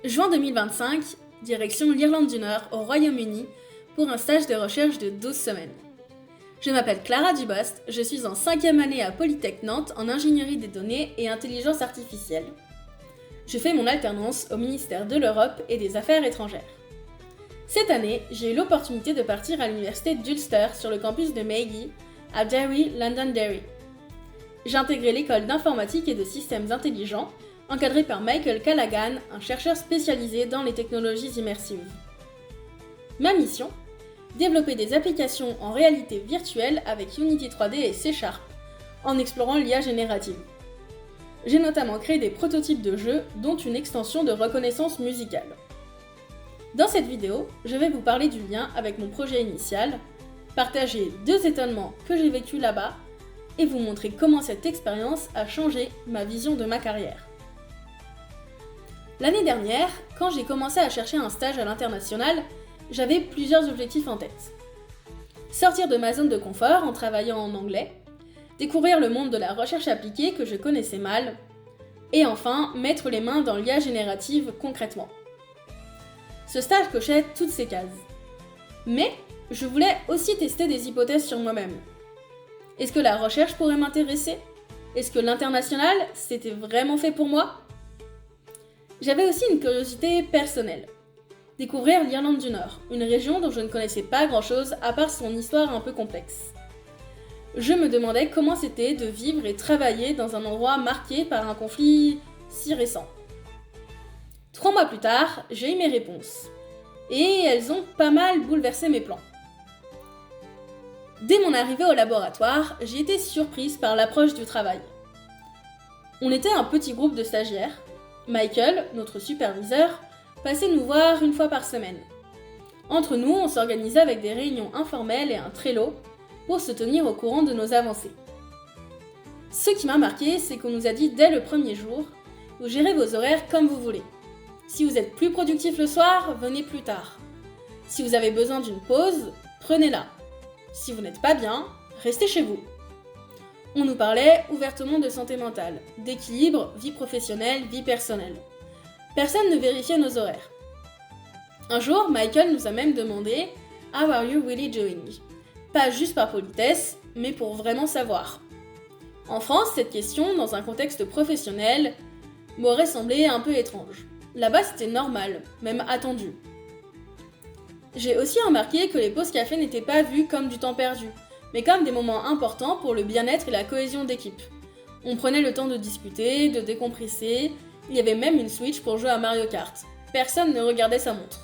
Juin 2025, direction l'Irlande du Nord au Royaume-Uni pour un stage de recherche de 12 semaines. Je m'appelle Clara Dubost, je suis en 5e année à Polytech Nantes en ingénierie des données et intelligence artificielle. Je fais mon alternance au ministère de l'Europe et des Affaires étrangères. Cette année, j'ai eu l'opportunité de partir à l'université d'Ulster sur le campus de Magee, à Derry, Londonderry. J'ai intégré l'école d'informatique et de systèmes intelligents, encadrée par Michael Callaghan, un chercheur spécialisé dans les technologies immersives. Ma mission ? Développer des applications en réalité virtuelle avec Unity 3D et C#, en explorant l'IA générative. J'ai notamment créé des prototypes de jeux, dont une extension de reconnaissance musicale. Dans cette vidéo, je vais vous parler du lien avec mon projet initial, partager 2 étonnements que j'ai vécus là-bas, et vous montrer comment cette expérience a changé ma vision de ma carrière. L'année dernière, quand j'ai commencé à chercher un stage à l'international, j'avais plusieurs objectifs en tête. Sortir de ma zone de confort en travaillant en anglais, découvrir le monde de la recherche appliquée que je connaissais mal, et enfin mettre les mains dans l'IA générative concrètement. Ce stage cochait toutes ces cases. Mais je voulais aussi tester des hypothèses sur moi-même. Est-ce que la recherche pourrait m'intéresser ? Est-ce que l'international, c'était vraiment fait pour moi ? J'avais aussi une curiosité personnelle. Découvrir l'Irlande du Nord, une région dont je ne connaissais pas grand-chose à part son histoire un peu complexe. Je me demandais comment c'était de vivre et travailler dans un endroit marqué par un conflit si récent. 3 mois plus tard, j'ai eu mes réponses. Et elles ont pas mal bouleversé mes plans. Dès mon arrivée au laboratoire, j'ai été surprise par l'approche du travail. On était un petit groupe de stagiaires. Michael, notre superviseur, passait nous voir 1 fois par semaine. Entre nous, on s'organisait avec des réunions informelles et un Trello pour se tenir au courant de nos avancées. Ce qui m'a marqué, c'est qu'on nous a dit dès le premier jour, vous gérez vos horaires comme vous voulez. Si vous êtes plus productif le soir, venez plus tard. Si vous avez besoin d'une pause, prenez-la. Si vous n'êtes pas bien, restez chez vous. On nous parlait ouvertement de santé mentale, d'équilibre, vie professionnelle, vie personnelle. Personne ne vérifiait nos horaires. Un jour, Michael nous a même demandé « How are you really doing ?» Pas juste par politesse, mais pour vraiment savoir. En France, cette question, dans un contexte professionnel, m'aurait semblé un peu étrange. Là-bas, c'était normal, même attendu. J'ai aussi remarqué que les pauses café n'étaient pas vues comme du temps perdu, mais comme des moments importants pour le bien-être et la cohésion d'équipe. On prenait le temps de discuter, de décompresser, il y avait même une Switch pour jouer à Mario Kart. Personne ne regardait sa montre.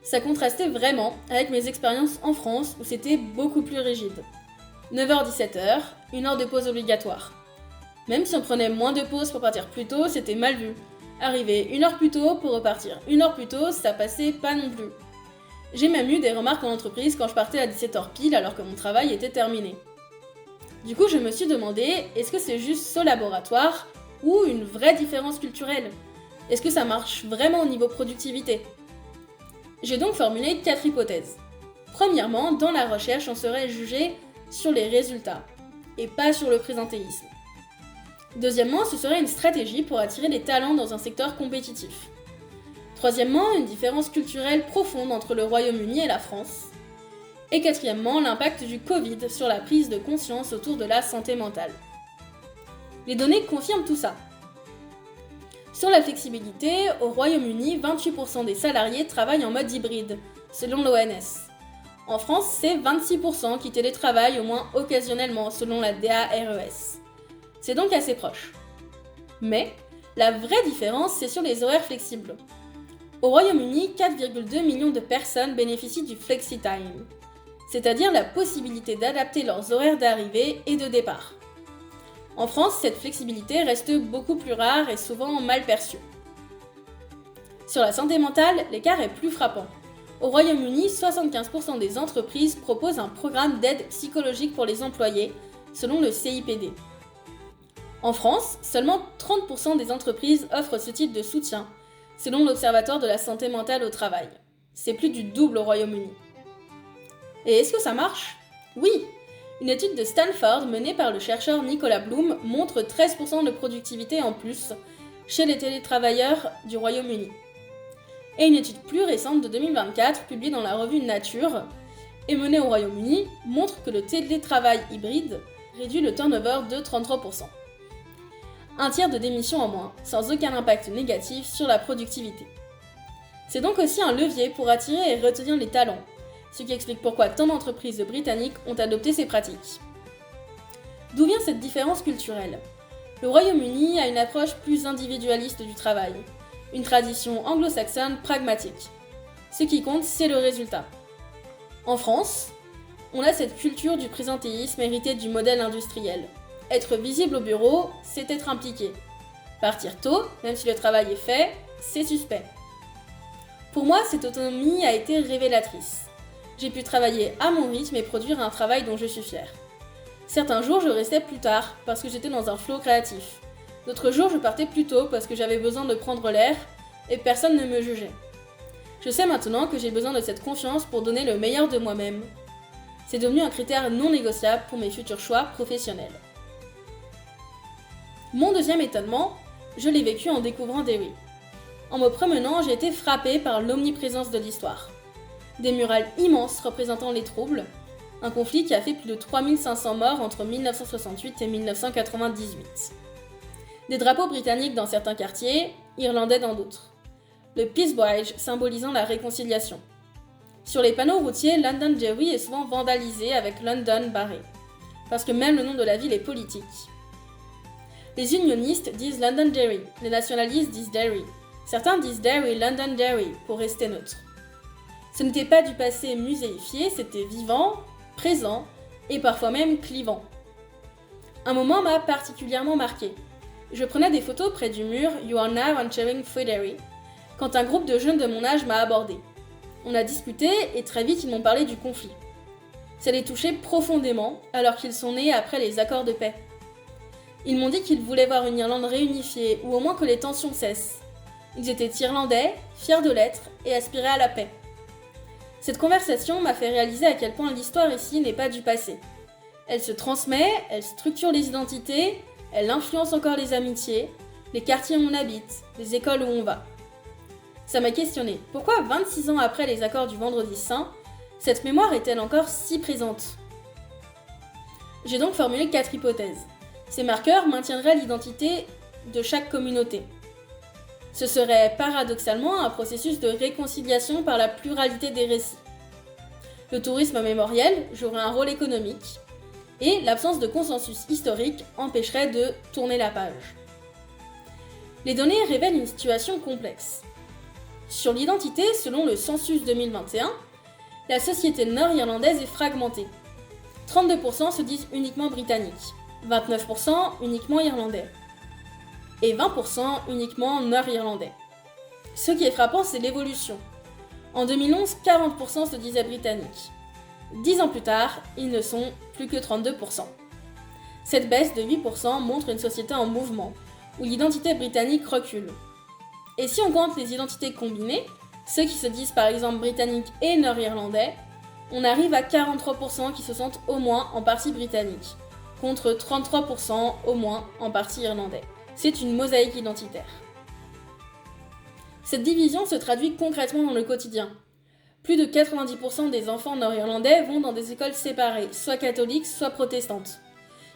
Ça contrastait vraiment avec mes expériences en France où c'était beaucoup plus rigide. 9h-17h, 1 heure de pause obligatoire. Même si on prenait moins de pauses pour partir plus tôt, c'était mal vu. Arriver 1 heure plus tôt pour repartir 1 heure plus tôt, ça passait pas non plus. J'ai même eu des remarques en entreprise quand je partais à 17h pile alors que mon travail était terminé. Du coup, je me suis demandé, est-ce que c'est juste ce laboratoire ou une vraie différence culturelle ? Est-ce que ça marche vraiment au niveau productivité ? J'ai donc formulé 4 hypothèses. Premièrement, dans la recherche, on serait jugé sur les résultats et pas sur le présentéisme. Deuxièmement, ce serait une stratégie pour attirer des talents dans un secteur compétitif. Troisièmement, une différence culturelle profonde entre le Royaume-Uni et la France. Et quatrièmement, l'impact du Covid sur la prise de conscience autour de la santé mentale. Les données confirment tout ça. Sur la flexibilité, au Royaume-Uni, 28% des salariés travaillent en mode hybride, selon l'ONS. En France, c'est 26% qui télétravaillent au moins occasionnellement, selon la DARES. C'est donc assez proche. Mais, la vraie différence, c'est sur les horaires flexibles. Au Royaume-Uni, 4,2 millions de personnes bénéficient du flexi-time, c'est-à-dire la possibilité d'adapter leurs horaires d'arrivée et de départ. En France, cette flexibilité reste beaucoup plus rare et souvent mal perçue. Sur la santé mentale, l'écart est plus frappant. Au Royaume-Uni, 75% des entreprises proposent un programme d'aide psychologique pour les employés, selon le CIPD. En France, seulement 30% des entreprises offrent ce type de soutien, selon l'Observatoire de la santé mentale au travail. C'est plus du double au Royaume-Uni. Et est-ce que ça marche ? Oui ! Une étude de Stanford menée par le chercheur Nicolas Bloom montre 13% de productivité en plus chez les télétravailleurs du Royaume-Uni. Et une étude plus récente de 2024, publiée dans la revue Nature, et menée au Royaume-Uni, montre que le télétravail hybride réduit le turnover de 33%. Un tiers de démissions en moins, sans aucun impact négatif sur la productivité. C'est donc aussi un levier pour attirer et retenir les talents, ce qui explique pourquoi tant d'entreprises britanniques ont adopté ces pratiques. D'où vient cette différence culturelle ? Le Royaume-Uni a une approche plus individualiste du travail, une tradition anglo-saxonne pragmatique. Ce qui compte, c'est le résultat. En France, on a cette culture du présentéisme héritée du modèle industriel. Être visible au bureau, c'est être impliqué. Partir tôt, même si le travail est fait, c'est suspect. Pour moi, cette autonomie a été révélatrice. J'ai pu travailler à mon rythme et produire un travail dont je suis fière. Certains jours, je restais plus tard parce que j'étais dans un flow créatif. D'autres jours, je partais plus tôt parce que j'avais besoin de prendre l'air et personne ne me jugeait. Je sais maintenant que j'ai besoin de cette confiance pour donner le meilleur de moi-même. C'est devenu un critère non négociable pour mes futurs choix professionnels. Mon deuxième étonnement, je l'ai vécu en découvrant Derry. En me promenant, j'ai été frappée par l'omniprésence de l'histoire. Des murales immenses représentant les troubles, un conflit qui a fait plus de 3500 morts entre 1968 et 1998. Des drapeaux britanniques dans certains quartiers, irlandais dans d'autres. Le Peace Badge symbolisant la réconciliation. Sur les panneaux routiers, Londonderry est souvent vandalisé avec London barré, parce que même le nom de la ville est politique. Les unionistes disent Londonderry, les nationalistes disent Derry. Certains disent Derry, Londonderry, pour rester neutre. Ce n'était pas du passé muséifié, c'était vivant, présent et parfois même clivant. Un moment m'a particulièrement marqué. Je prenais des photos près du mur You are now entering Derry quand un groupe de jeunes de mon âge m'a abordé. On a discuté et très vite ils m'ont parlé du conflit. Ça les touchait profondément alors qu'ils sont nés après les accords de paix. Ils m'ont dit qu'ils voulaient voir une Irlande réunifiée ou au moins que les tensions cessent. Ils étaient irlandais, fiers de l'être et aspiraient à la paix. Cette conversation m'a fait réaliser à quel point l'histoire ici n'est pas du passé. Elle se transmet, elle structure les identités, elle influence encore les amitiés, les quartiers où on habite, les écoles où on va. Ça m'a questionné. Pourquoi 26 ans après les accords du Vendredi Saint, cette mémoire est-elle encore si présente ? J'ai donc formulé 4 hypothèses. Ces marqueurs maintiendraient l'identité de chaque communauté. Ce serait paradoxalement un processus de réconciliation par la pluralité des récits. Le tourisme mémoriel jouerait un rôle économique et l'absence de consensus historique empêcherait de tourner la page. Les données révèlent une situation complexe. Sur l'identité, selon le Census 2021, la société nord-irlandaise est fragmentée. 32% se disent uniquement britanniques, 29% uniquement irlandais et 20% uniquement nord-irlandais. Ce qui est frappant, c'est l'évolution. En 2011, 40% se disaient britanniques. 10 ans plus tard, ils ne sont plus que 32%. Cette baisse de 8% montre une société en mouvement, où l'identité britannique recule. Et si on compte les identités combinées, ceux qui se disent par exemple britanniques et nord-irlandais, on arrive à 43% qui se sentent au moins en partie britanniques, contre 33% au moins en partie irlandais. C'est une mosaïque identitaire. Cette division se traduit concrètement dans le quotidien. Plus de 90% des enfants nord-irlandais vont dans des écoles séparées, soit catholiques, soit protestantes.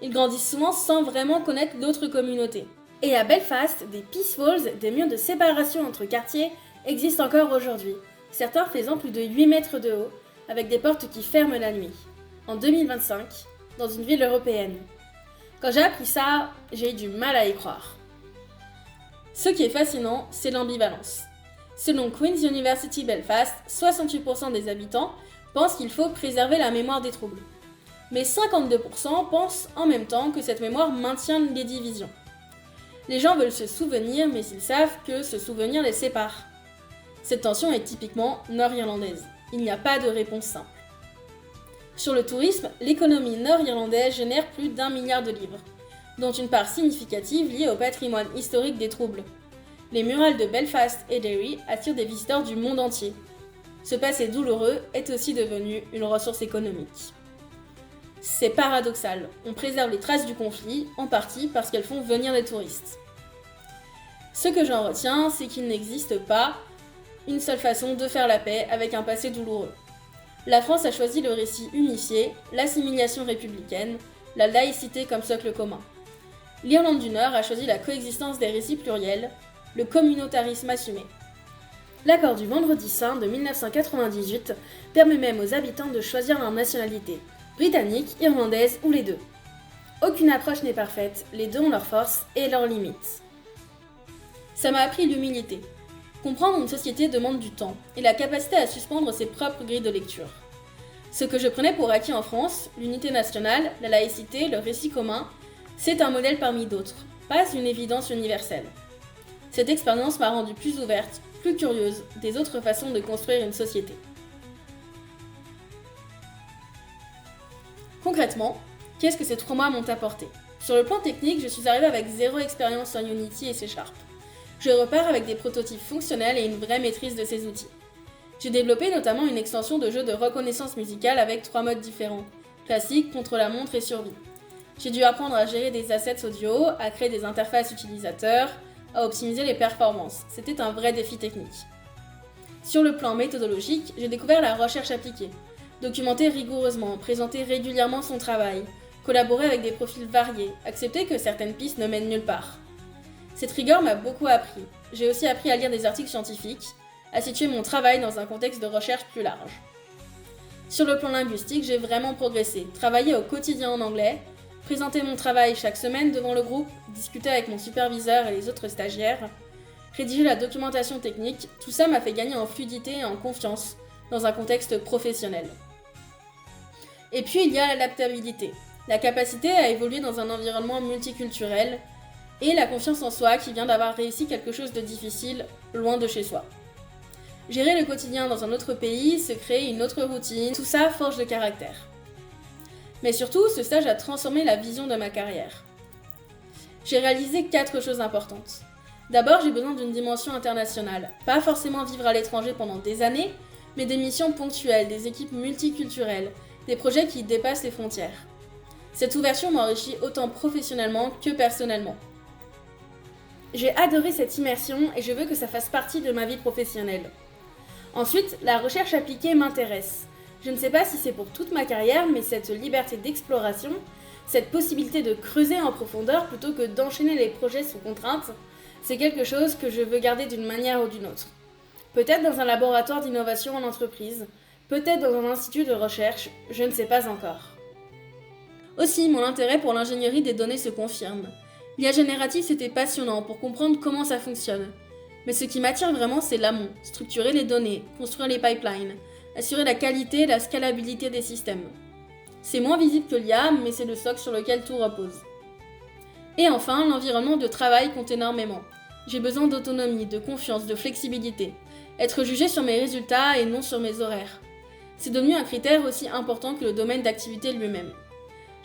Ils grandissent souvent sans vraiment connaître d'autres communautés. Et à Belfast, des peace walls, des murs de séparation entre quartiers, existent encore aujourd'hui, certains faisant plus de 8 mètres de haut, avec des portes qui ferment la nuit. En 2025, dans une ville européenne. Quand j'ai appris ça, j'ai eu du mal à y croire. Ce qui est fascinant, c'est l'ambivalence. Selon Queen's University Belfast, 68% des habitants pensent qu'il faut préserver la mémoire des troubles. Mais 52% pensent en même temps que cette mémoire maintient les divisions. Les gens veulent se souvenir, mais ils savent que ce souvenir les sépare. Cette tension est typiquement nord-irlandaise. Il n'y a pas de réponse simple. Sur le tourisme, l'économie nord-irlandaise génère plus d'1 milliard de livres, dont une part significative liée au patrimoine historique des troubles. Les murales de Belfast et Derry attirent des visiteurs du monde entier. Ce passé douloureux est aussi devenu une ressource économique. C'est paradoxal, on préserve les traces du conflit, en partie parce qu'elles font venir des touristes. Ce que j'en retiens, c'est qu'il n'existe pas une seule façon de faire la paix avec un passé douloureux. La France a choisi le récit unifié, l'assimilation républicaine, la laïcité comme socle commun. L'Irlande du Nord a choisi la coexistence des récits pluriels, le communautarisme assumé. L'accord du Vendredi Saint de 1998 permet même aux habitants de choisir leur nationalité, britannique, irlandaise ou les deux. Aucune approche n'est parfaite, les deux ont leurs forces et leurs limites. Ça m'a appris l'humilité. Comprendre une société demande du temps et la capacité à suspendre ses propres grilles de lecture. Ce que je prenais pour acquis en France, l'unité nationale, la laïcité, le récit commun, c'est un modèle parmi d'autres, pas une évidence universelle. Cette expérience m'a rendue plus ouverte, plus curieuse des autres façons de construire une société. Concrètement, qu'est-ce que ces 3 mois m'ont apporté ? Sur le plan technique, je suis arrivée avec 0 expérience en Unity et C#. Je repars avec des prototypes fonctionnels et une vraie maîtrise de ces outils. J'ai développé notamment une extension de jeu de reconnaissance musicale avec 3 modes différents, classique, contre-la-montre et survie. J'ai dû apprendre à gérer des assets audio, à créer des interfaces utilisateurs, à optimiser les performances. C'était un vrai défi technique. Sur le plan méthodologique, j'ai découvert la recherche appliquée. Documenter rigoureusement, présenter régulièrement son travail, collaborer avec des profils variés, accepter que certaines pistes ne mènent nulle part. Cette rigueur m'a beaucoup appris. J'ai aussi appris à lire des articles scientifiques, à situer mon travail dans un contexte de recherche plus large. Sur le plan linguistique, j'ai vraiment progressé, travaillé au quotidien en anglais, présenter mon travail chaque semaine devant le groupe, discuter avec mon superviseur et les autres stagiaires, rédiger la documentation technique, tout ça m'a fait gagner en fluidité et en confiance dans un contexte professionnel. Et puis il y a l'adaptabilité, la capacité à évoluer dans un environnement multiculturel et la confiance en soi qui vient d'avoir réussi quelque chose de difficile loin de chez soi. Gérer le quotidien dans un autre pays, se créer une autre routine, tout ça forge le caractère. Mais surtout, ce stage a transformé la vision de ma carrière. J'ai réalisé 4 choses importantes. D'abord, j'ai besoin d'une dimension internationale. Pas forcément vivre à l'étranger pendant des années, mais des missions ponctuelles, des équipes multiculturelles, des projets qui dépassent les frontières. Cette ouverture m'enrichit autant professionnellement que personnellement. J'ai adoré cette immersion et je veux que ça fasse partie de ma vie professionnelle. Ensuite, la recherche appliquée m'intéresse. Je ne sais pas si c'est pour toute ma carrière, mais cette liberté d'exploration, cette possibilité de creuser en profondeur plutôt que d'enchaîner les projets sous contrainte, c'est quelque chose que je veux garder d'une manière ou d'une autre. Peut-être dans un laboratoire d'innovation en entreprise, peut-être dans un institut de recherche, je ne sais pas encore. Aussi, mon intérêt pour l'ingénierie des données se confirme. L'IA générative, c'était passionnant pour comprendre comment ça fonctionne. Mais ce qui m'attire vraiment, c'est l'amont, structurer les données, construire les pipelines, assurer la qualité et la scalabilité des systèmes. C'est moins visible que l'IA, mais c'est le socle sur lequel tout repose. Et enfin, l'environnement de travail compte énormément. J'ai besoin d'autonomie, de confiance, de flexibilité. Être jugé sur mes résultats et non sur mes horaires. C'est devenu un critère aussi important que le domaine d'activité lui-même.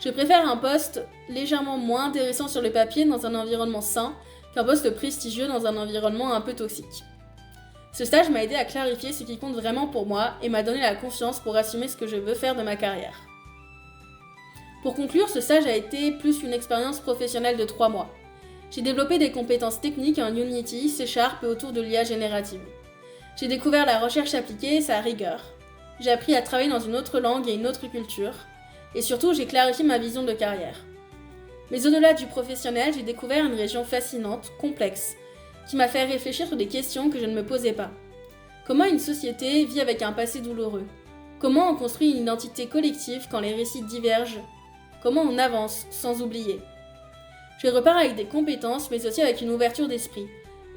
Je préfère un poste légèrement moins intéressant sur le papier dans un environnement sain qu'un poste prestigieux dans un environnement un peu toxique. Ce stage m'a aidé à clarifier ce qui compte vraiment pour moi et m'a donné la confiance pour assumer ce que je veux faire de ma carrière. Pour conclure, ce stage a été plus qu'une expérience professionnelle de 3 mois. J'ai développé des compétences techniques en Unity, C# et autour de l'IA générative. J'ai découvert la recherche appliquée et sa rigueur. J'ai appris à travailler dans une autre langue et une autre culture. Et surtout, j'ai clarifié ma vision de carrière. Mais au-delà du professionnel, j'ai découvert une région fascinante, complexe, qui m'a fait réfléchir sur des questions que je ne me posais pas. Comment une société vit avec un passé douloureux ? Comment on construit une identité collective quand les récits divergent ? Comment on avance sans oublier ? Je repars avec des compétences, mais aussi avec une ouverture d'esprit,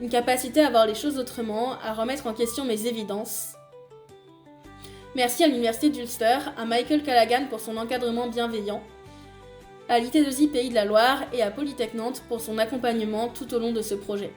une capacité à voir les choses autrement, à remettre en question mes évidences. Merci à l'université d'Ulster, à Michael Callaghan pour son encadrement bienveillant, à l'IT2I Pays de la Loire et à Polytech Nantes pour son accompagnement tout au long de ce projet.